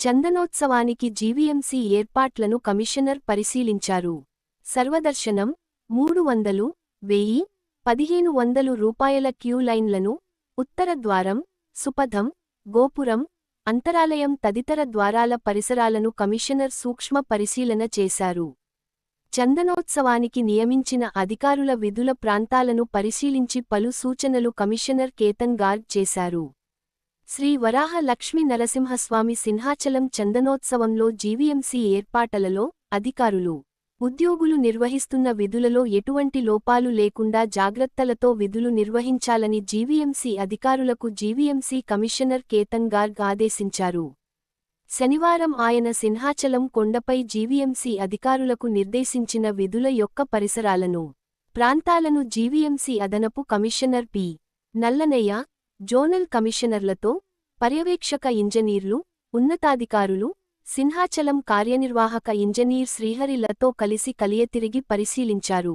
చందనోత్సవానికి GVMC ఏర్పాట్లను commissioner పరిశీలించారు. సర్వదర్శనం, 300, 1000, 1500 రూపాయల క్యూ లైన్లను, ఉత్తర ద్వారం, సుపథం, గోపురం, అంతరాలయం తదితర ద్వారాల పరిసరాలను కమిషనర్ సూక్ష్మ పరిశీలన చేశారు. చందనోత్సవానికి నియమించిన అధికారుల విధుల ప్రాంతాలను పరిశీలించి పలు సూచనలు కమిషనర్ కేతన్ గార్గ్ చేశారు. శ్రీ వరాహ లక్ష్మీ నరసింహస్వామి సింహాచలం చందనోత్సవంలో జీవీఎంసీ ఏర్పాట్లలో అధికారులు, ఉద్యోగులు నిర్వహిస్తున్న విధులలో ఎటువంటి లోపాలు లేకుండా జాగ్రత్తలతో విధులు నిర్వహించాలని జీవీఎంసీ అధికారులకు జీవీఎంసీ కమిషనర్ కేతన్ గార్గ్ ఆదేశించారు. శనివారం ఆయన సింహాచలం కొండపై జీవీఎంసీ అధికారులకు నిర్దేశించిన విధుల యొక్క పరిసరాలను, ప్రాంతాలను జీవీఎంసీ అదనపు కమిషనర్ పి. నల్లనయ్య, జోనల్ కమిషనర్లతో, పర్యవేక్షక ఇంజనీర్లు, ఉన్నతాధికారులు, సింహాచలం కార్యనిర్వాహక ఇంజనీర్ శ్రీహరి లతో కలిసి కలియతిరిగి పరిశీలించారు.